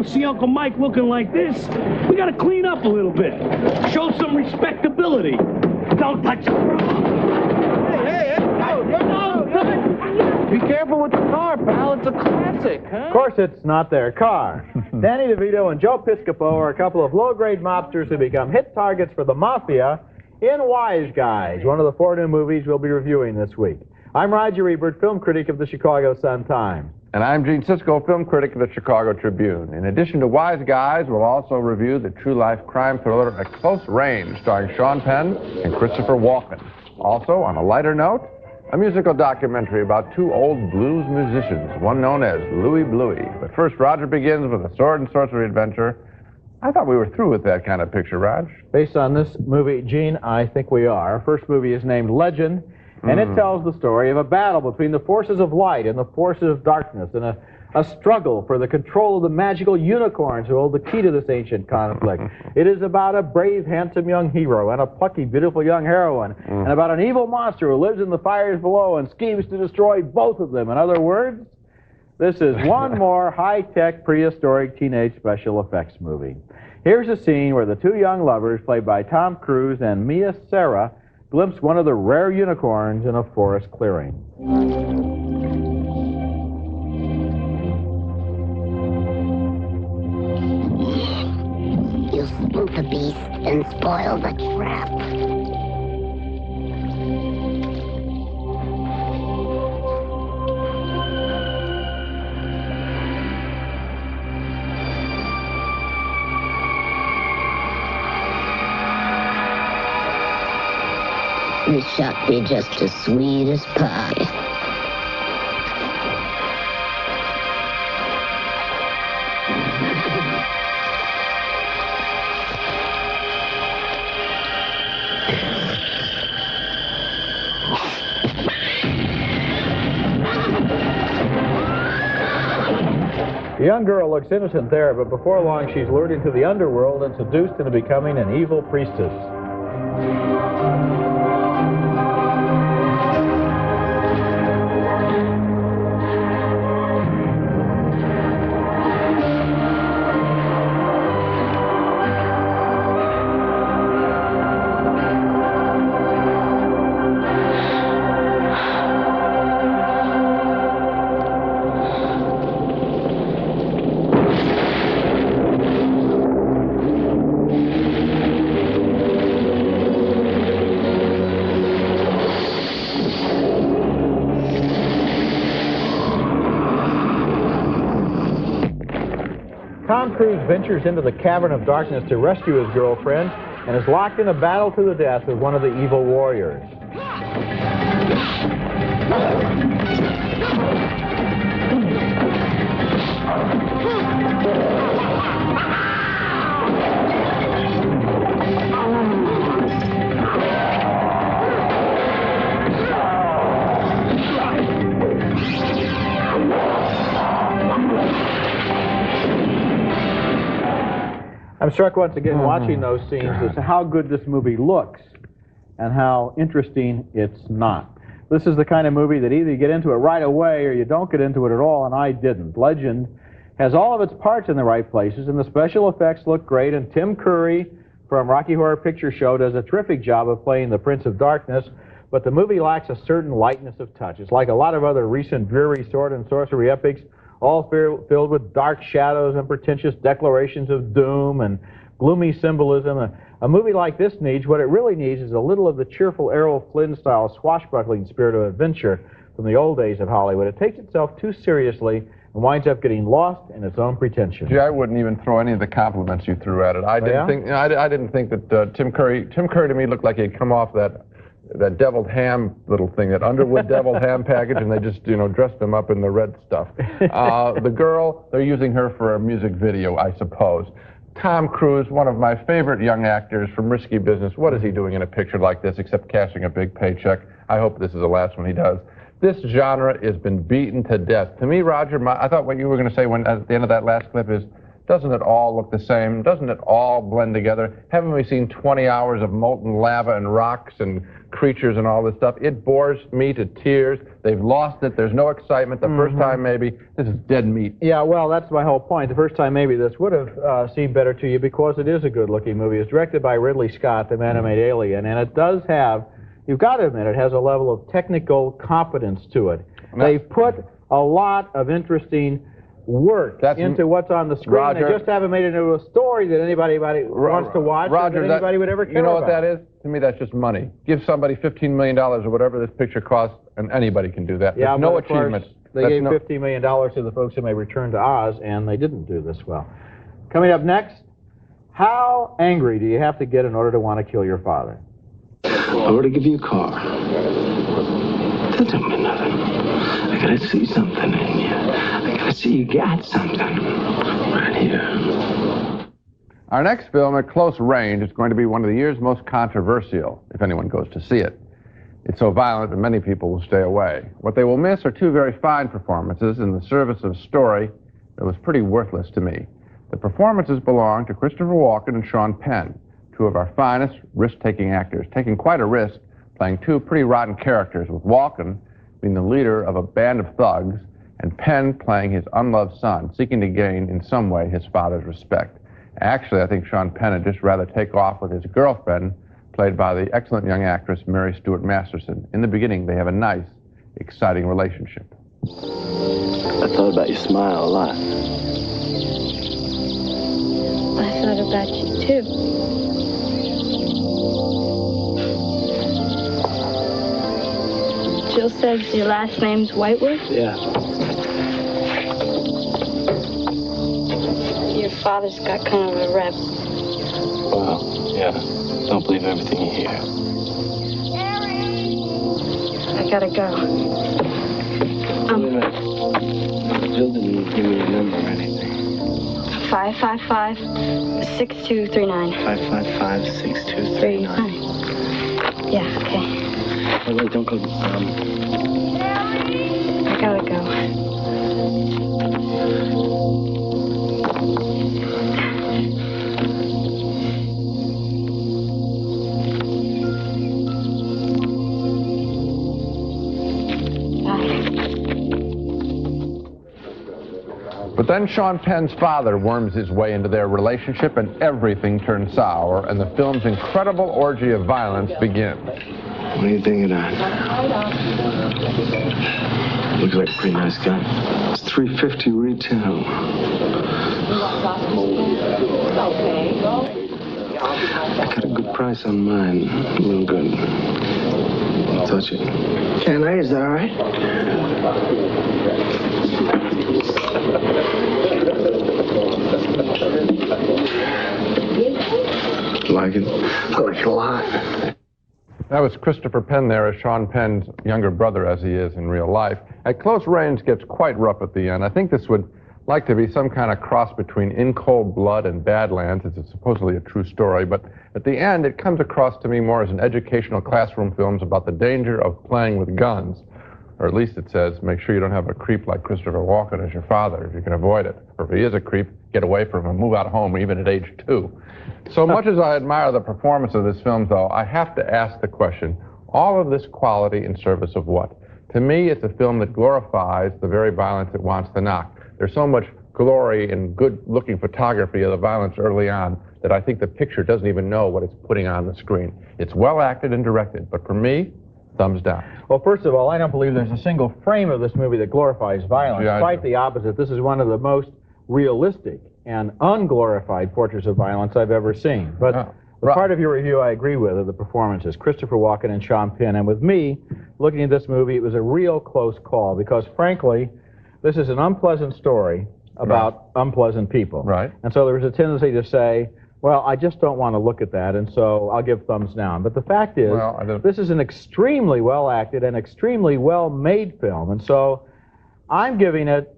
Vito see Uncle Mike looking like this, we gotta clean up a little bit. Show some respectability. Don't touch it. Hey, no. Be careful with the car, pal. It's a classic, huh? Of course, it's not their car. Danny DeVito and Joe Piscopo are a couple of low-grade mobsters who become hit targets for the mafia in Wise Guys, one of the 4 new movies we'll be reviewing this week. I'm Roger Ebert, film critic of the Chicago Sun-Times. And I'm Gene Siskel, film critic of the Chicago Tribune. In addition to Wise Guys, we'll also review the true-life crime thriller At Close Range, starring Sean Penn and Christopher Walken. Also, on a lighter note, a musical documentary about 2 old blues musicians, one known as Louie Bluie. But first, Roger begins with a sword and sorcery adventure. I thought we were through with that kind of picture, Raj. Based on this movie, Gene, I think we are. Our first movie is named Legend, and it tells the story of a battle between the forces of light and the forces of darkness, and a struggle for the control of the magical unicorns who hold the key to this ancient conflict. It is about a brave, handsome young hero and a plucky, beautiful young heroine, and about an evil monster who lives in the fires below and schemes to destroy both of them. In other words, this is one more high-tech, prehistoric teenage special effects movie. Here's a scene where the 2 young lovers, played by Tom Cruise and Mia Sara, glimpse one of the rare unicorns in a forest clearing. You spook the beast and spoil the trap. This shall be just as sweet as pie. The young girl looks innocent there, but before long she's lured into the underworld and seduced into becoming an evil priestess. Tom Cruise ventures into the cavern of darkness to rescue his girlfriend and is locked in a battle to the death with one of the evil warriors. I'm struck once again watching those scenes as to how good this movie looks and how interesting it's not. This is the kind of movie that either you get into it right away or you don't get into it at all, and I didn't. Legend has all of its parts in the right places, and the special effects look great, and Tim Curry from Rocky Horror Picture Show does a terrific job of playing the Prince of Darkness, but the movie lacks a certain lightness of touch. It's like a lot of other recent dreary sword and sorcery epics, all filled with dark shadows and pretentious declarations of doom and gloomy symbolism. A movie like this needs, what it really needs is a little of the cheerful Errol Flynn-style swashbuckling spirit of adventure from the old days of Hollywood. It takes itself too seriously and winds up getting lost in its own pretension. Gee, I wouldn't even throw any of the compliments you threw at it. I didn't think that Tim Curry to me looked like he'd come off that deviled ham little thing, that Underwood deviled ham package, and they just, dressed him up in the red stuff. The girl, they're using her for a music video, I suppose. Tom Cruise, one of my favorite young actors from Risky Business. What is he doing in a picture like this except cashing a big paycheck? I hope this is the last one he does. This genre has been beaten to death. To me, Roger, I thought what you were going to say at the end of that last clip is, Doesn't it all look the same? Doesn't it all blend together? Haven't we seen 20 hours of molten lava and rocks and creatures and all this stuff? It bores me to tears. They've lost it. There's no excitement. The first time, maybe, this is dead meat. Yeah, well, that's my whole point. The first time, maybe, this would have seemed better to you because it is a good-looking movie. It's directed by Ridley Scott, the man who made Alien, and it does have, you've got to admit, it has a level of technical competence to it. They've put a lot of interesting work into what's on the screen. Roger, they just haven't made it into a story that anybody wants to watch, Roger, or that anybody would ever care about. You know what that is? To me, that's just money. Give somebody $15 million or whatever this picture costs, and anybody can do that. Yeah, There's no achievement. They gave $50 million to the folks who may return to Oz, and they didn't do this well. Coming up next, how angry do you have to get in order to want to kill your father? I ought to give you a car. That don't mean nothing. I gotta see something in you. I gotta see you got something right here. Our next film, At Close Range, is going to be one of the year's most controversial, if anyone goes to see it. It's so violent that many people will stay away. What they will miss are two very fine performances in the service of a story that was pretty worthless to me. The performances belong to Christopher Walken and Sean Penn, two of our finest risk-taking actors, taking quite a risk playing two pretty rotten characters, with Walken being the leader of a band of thugs and Penn playing his unloved son, seeking to gain in some way his father's respect. Actually, I think Sean Penn would just rather take off with his girlfriend, played by the excellent young actress Mary Stuart Masterson. In the beginning, they have a nice, exciting relationship. I thought about your smile a lot. I thought about you, too. Jill says your last name's Whitewood? Yeah. Your father's got kind of a rep. Well, yeah. Don't believe everything you hear. I gotta go. Wait a minute. Jill didn't give me a number or anything. 555-6239. 555-6239. Yeah, okay. Hey, wait, don't go. I gotta go. But then Sean Penn's father worms his way into their relationship and everything turns sour, and the film's incredible orgy of violence begins. What do you think of that? Looks like a pretty nice gun. It's $350 retail. I got a good price on mine. Real good. Don't touch it. Can I? Is that all right? Like it? I like it a lot. That was Christopher Penn there as Sean Penn's younger brother, as he is in real life. At Close Range gets quite rough at the end. I think this would like to be some kind of cross between In Cold Blood and Badlands. It's supposedly a true story, but at the end it comes across to me more as an educational classroom film about the danger of playing with guns. Or at least it says, make sure you don't have a creep like Christopher Walken as your father, if you can avoid it. Or if he is a creep, get away from him, move out of home, even at age 2. So much as I admire the performance of this film, though, I have to ask the question, all of this quality in service of what? To me, it's a film that glorifies the very violence it wants to knock. There's so much glory and good-looking photography of the violence early on that I think the picture doesn't even know what it's putting on the screen. It's well acted and directed, but for me, thumbs down. Well, first of all, I don't believe there's a single frame of this movie that glorifies violence. Yeah, quite the opposite. This is one of the most realistic and unglorified portraits of violence I've ever seen. But the part of your review I agree with are the performances, Christopher Walken and Sean Penn. And with me, looking at this movie, it was a real close call because, frankly, this is an unpleasant story about unpleasant people. Right. And so there was a tendency to say, well, I just don't want to look at that, and so I'll give thumbs down. But the fact is, this is an extremely well-acted and extremely well-made film, and so I'm giving it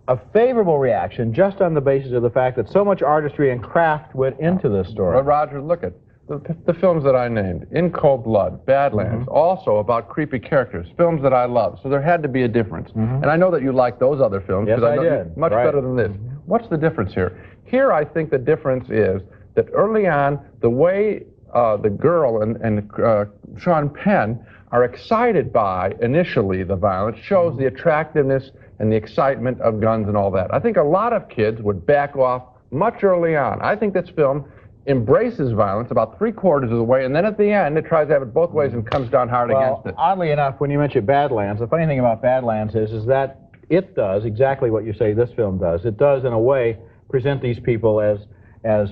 a favorable reaction just on the basis of the fact that so much artistry and craft went into this story. But Roger, look at the films that I named, In Cold Blood, Badlands, also about creepy characters, films that I love. So there had to be a difference. And I know that you like those other films, Yes, because I know did. much better than this. What's the difference here? Here, I think the difference is that early on, the way the girl and Sean Penn are excited by, initially, the violence shows the attractiveness and the excitement of guns and all that. I think a lot of kids would back off much early on. I think this film embraces violence about 3/4 of the way, and then at the end, it tries to have it both ways and comes down hard against it. Oddly enough, when you mention Badlands, the funny thing about Badlands is that it does exactly what you say this film does. It does, in a way, present these people as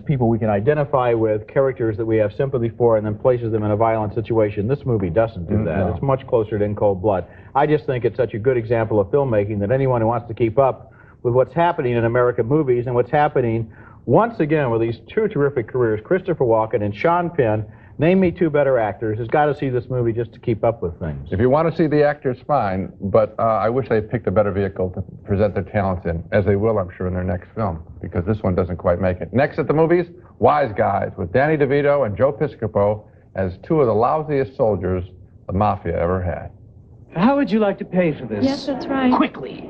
people we can identify with, characters that we have sympathy for, and then places them in a violent situation. This movie doesn't do that. No. It's much closer to In Cold Blood. I just think it's such a good example of filmmaking that anyone who wants to keep up with what's happening in American movies and what's happening once again with these two terrific careers, Christopher Walken and Sean Penn, name me two better actors, has got to see this movie just to keep up with things. If you want to see the actors, fine, but I wish they picked a better vehicle to present their talents in, as they will, I'm sure, in their next film, because this one doesn't quite make it. Next at the movies, Wise Guys, with Danny DeVito and Joe Piscopo as two of the lousiest soldiers the Mafia ever had. How would you like to pay for this? Yes, that's right. Quickly.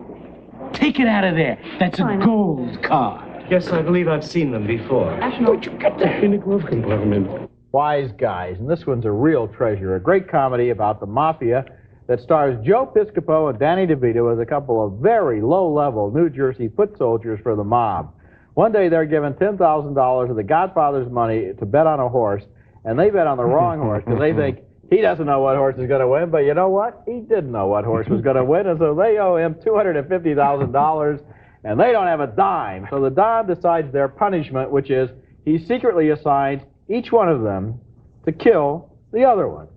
Take it out of there. That's a gold card. Yes, I believe I've seen them before. Where'd you get that in the glove compartment? Wise Guys, and this one's a real treasure, a great comedy about the Mafia that stars Joe Piscopo and Danny DeVito as a couple of very low-level New Jersey foot soldiers for the mob. One day they're given $10,000 of the Godfather's money to bet on a horse, and they bet on the wrong horse because they think he doesn't know what horse is going to win, but you know what? He did know what horse was going to win, and so they owe him $250,000, and they don't have a dime. So the Don decides their punishment, which is he secretly assigns each one of them to kill the other one.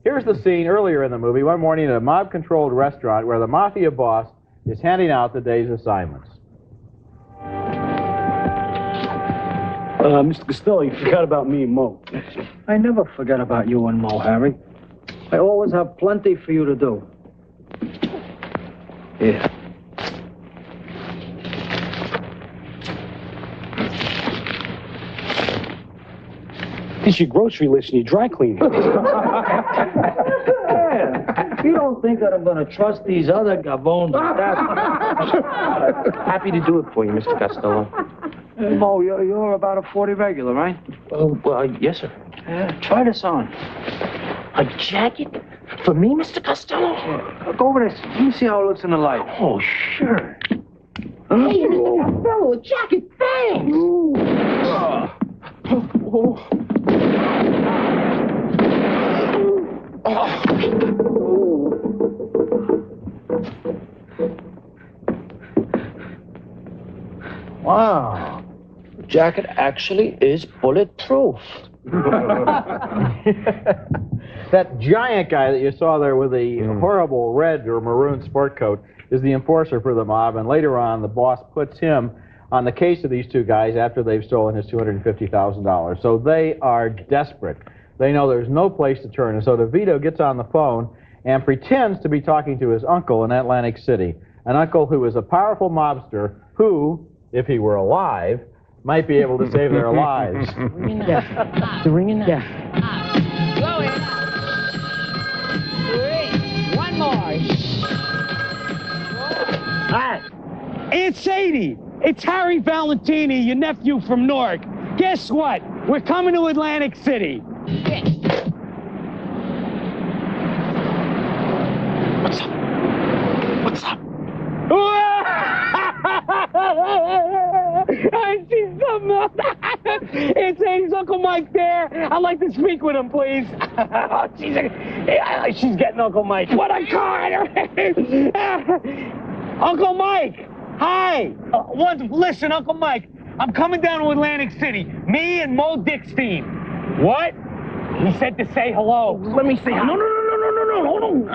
Here's the scene earlier in the movie, one morning at a mob-controlled restaurant where the Mafia boss is handing out the day's assignments. Mr. Costello, you forgot about me and Mo. I never forget about you and Mo, Harry. I always have plenty for you to do. Here. This is your grocery list and your dry cleaning. You don't think that I'm going to trust these other gavones with that? Happy to do it for you, Mr. Costello. Mo, you're about a 40 regular, right? Well, yes, sir. Try this on. A jacket? For me, Mr. Costello? Go over this. Let me see how it looks in the light. Oh, sure. Hey, Mr. Costello, a jacket, thanks! Wow. The jacket actually is bulletproof. That giant guy that you saw there with the horrible red or maroon sport coat is the enforcer for the mob, and later on the boss puts him on the case of these two guys after they've stolen his $250,000. So they are desperate. They know there's no place to turn, and so DeVito gets on the phone and pretends to be talking to his uncle in Atlantic City, an uncle who is a powerful mobster who, if he were alive, might be able to save their lives. Yeah. The ringing now. Louie. One more. Hi. Aunt Sadie, it's Harry Valentini, your nephew from Newark. Guess what? We're coming to Atlantic City. What's up? What's up? I see something else. It's Sadie's Uncle Mike there. I'd like to speak with him, please. She's getting Uncle Mike. What a card! Uncle Mike! Hi! Listen, Uncle Mike, I'm coming down to Atlantic City. Me and Mo Dickstein. What? He said to say hello. Let me say hello. No, hold on.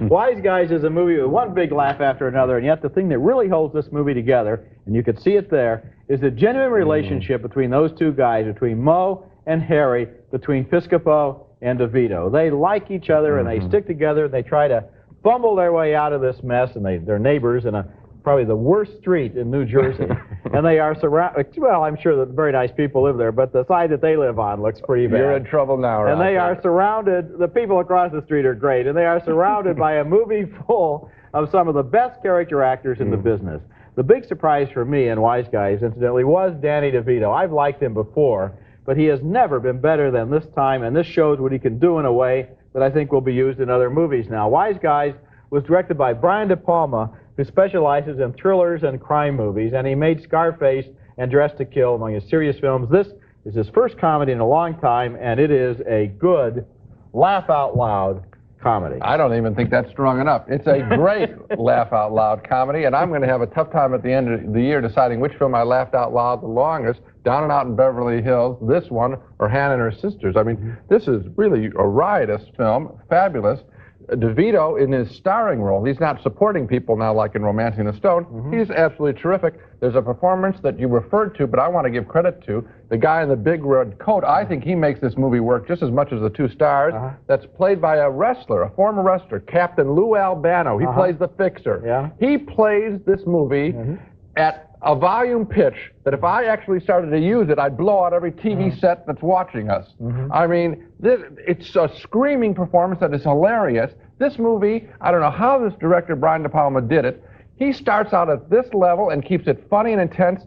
Wise Guys is a movie with one big laugh after another, and yet the thing that really holds this movie together, and you could see it there, is the genuine relationship between those two guys, between Mo and Harry, between Piscopo and DeVito. They like each other, and they stick together, and they try to fumble their way out of this mess, and they're neighbors in probably the worst street in New Jersey. And they are surrounded, well, I'm sure that very nice people live there, but the side that they live on looks pretty bad. You're in trouble now, right? And they are surrounded, the people across the street are great, and they are surrounded by a movie full of some of the best character actors in the business. The big surprise for me in Wise Guys, incidentally, was Danny DeVito. I've liked him before, but he has never been better than this time, and this shows what he can do in a way that I think will be used in other movies now. Wise Guys was directed by Brian De Palma, who specializes in thrillers and crime movies, and he made Scarface and Dressed to Kill among his serious films. This is his first comedy in a long time, and it is a good, laugh-out-loud comedy. I don't even think that's strong enough. It's a great laugh-out-loud comedy, and I'm going to have a tough time at the end of the year deciding which film I laughed out loud the longest, Down and Out in Beverly Hills, this one, or Hannah and Her Sisters. I mean, this is really a riotous film, fabulous. DeVito, in his starring role, he's not supporting people now like in Romancing the Stone. He's absolutely terrific. There's a performance that you referred to, but I want to give credit to. The guy in the big red coat, I think he makes this movie work just as much as the two stars. That's played by a wrestler, a former wrestler, Captain Lou Albano. He plays the fixer. He plays this movie at a volume pitch that if I actually started to use it, I'd blow out every TV set that's watching us. I mean, it's a screaming performance that is hilarious. This movie, I don't know how this director, Brian De Palma, did it. He starts out at this level and keeps it funny and intense.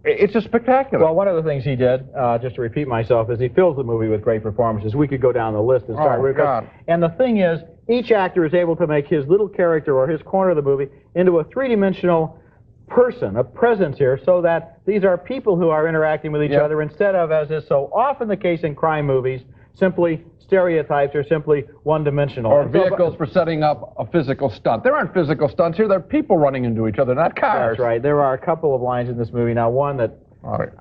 It's just spectacular. Well, one of the things he did, just to repeat myself, is he fills the movie with great performances. We could go down the list and start. Oh, God. And the thing is, each actor is able to make his little character or his corner of the movie into a three-dimensional person, a presence here, so that these are people who are interacting with each other instead of, as is so often the case in crime movies, simply stereotypes or simply one-dimensional. Or vehicles for setting up a physical stunt. There aren't physical stunts here. They're people running into each other, not cars. That's right. There are a couple of lines in this movie. Now, one that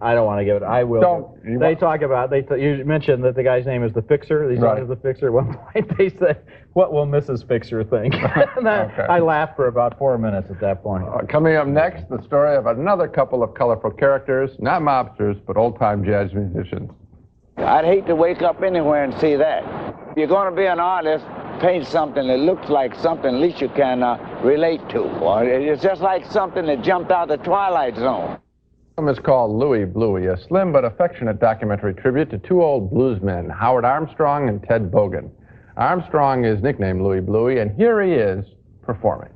I don't want to give it. I will. They talk about, you mentioned that the guy's name is the Fixer. He's known as the Fixer. At one point they say, "What will Mrs. Fixer think?" I laughed for about 4 minutes at that point. Coming up next, the story of another couple of colorful characters, not mobsters, but old-time jazz musicians. I'd hate to wake up anywhere and see that. If you're going to be an artist, paint something that looks like something at least you can relate to. Or it's just like something that jumped out of the Twilight Zone. The film is called Louie Bluie, a slim but affectionate documentary tribute to two old bluesmen, Howard Armstrong and Ted Bogan. Armstrong is nicknamed Louie Bluie, and here he is performing.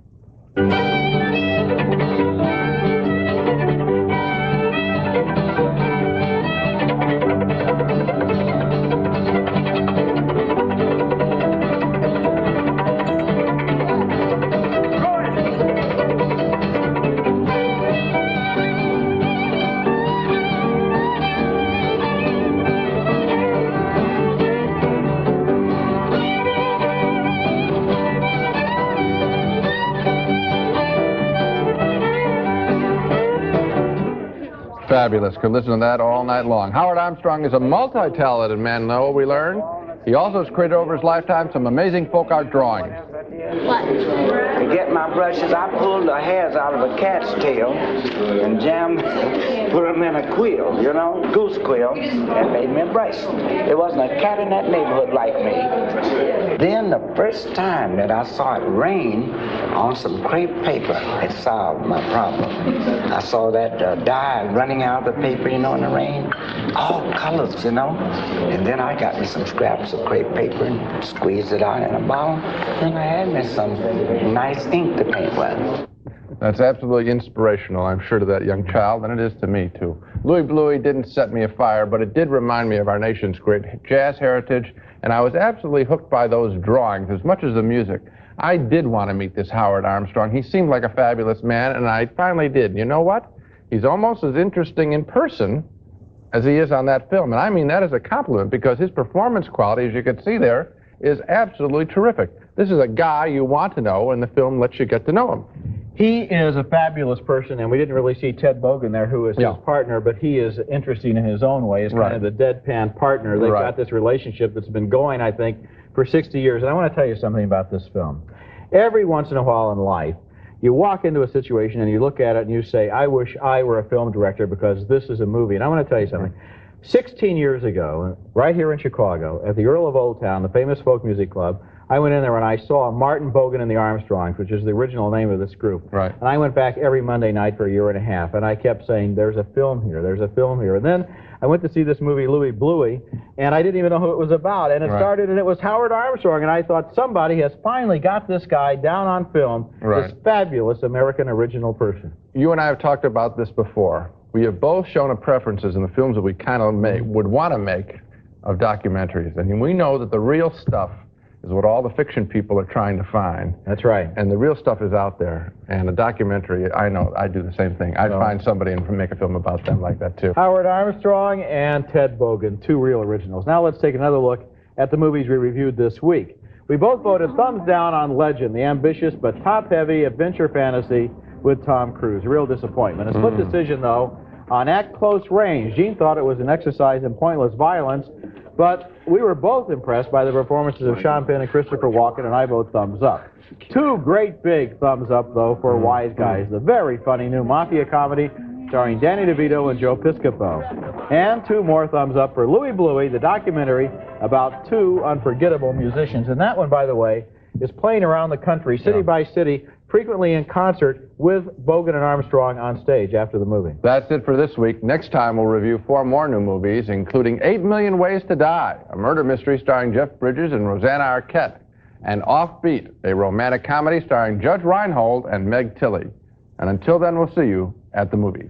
Fabulous. Could listen to that all night long. Howard Armstrong is a multi-talented man, though, we learn. He also has created over his lifetime some amazing folk art drawings. What? To get my brushes, I pulled the hairs out of a cat's tail and put them in a quill, you know, goose quill, and made me a brush. There wasn't a cat in that neighborhood like me. Then the first time that I saw it rain on some crepe paper, it solved my problem. I saw that dye running out of the paper, you know, in the rain. All colors, you know. And then I got me some scraps of crepe paper and squeezed it out in a bottle. Then I had me some nice ink to paint with. That's absolutely inspirational, I'm sure, to that young child, and it is to me, too. Louie Bluie didn't set me afire, but it did remind me of our nation's great jazz heritage, and I was absolutely hooked by those drawings as much as the music. I did want to meet this Howard Armstrong. He seemed like a fabulous man, and I finally did. You know what? He's almost as interesting in person as he is on that film, and I mean that as a compliment, because his performance quality, as you can see there, is absolutely terrific. This is a guy you want to know, and the film lets you get to know him. He is a fabulous person, and we didn't really see Ted Bogan there, who is his partner, but he is interesting in his own way. He's kind of the deadpan partner. They've got this relationship that's been going, I think, for 60 years. And I want to tell you something about this film. Every once in a while in life, you walk into a situation and you look at it and you say, I wish I were a film director because this is a movie. And I want to tell you something. 16 years ago, right here in Chicago, at the Earl of Old Town, the famous folk music club, I went in there and I saw Martin Bogan and the Armstrongs, which is the original name of this group. Right. And I went back every Monday night for a year and a half, and I kept saying, there's a film here, there's a film here. And then I went to see this movie, Louie Bluie, and I didn't even know who it was about. And it started, and it was Howard Armstrong, and I thought, somebody has finally got this guy down on film, this fabulous American original person. You and I have talked about this before. We have both shown a preferences in the films that we kind of would want to make of documentaries. And we know that the real stuff is what all the fiction people are trying to find. That's right. And the real stuff is out there. And a documentary, I know, I do the same thing. I'd find somebody and make a film about them like that, too. Howard Armstrong and Ted Bogan, two real originals. Now let's take another look at the movies we reviewed this week. We both voted thumbs down on Legend, the ambitious but top-heavy adventure fantasy with Tom Cruise. A real disappointment. A split decision, though, on At Close Range. Gene thought it was an exercise in pointless violence, but we were both impressed by the performances of Sean Penn and Christopher Walken, and I vote thumbs up. Two great big thumbs up, though, for Wise Guys, the very funny new mafia comedy starring Danny DeVito and Joe Piscopo. And two more thumbs up for Louie Bluie, the documentary about two unforgettable musicians. And that one, by the way, is playing around the country, city by city, frequently in concert with Bogan and Armstrong on stage after the movie. That's it for this week. Next time we'll review 4 more new movies, including 8 Million Ways to Die, a murder mystery starring Jeff Bridges and Rosanna Arquette, and Offbeat, a romantic comedy starring Judge Reinhold and Meg Tilly. And until then, we'll see you at the movies.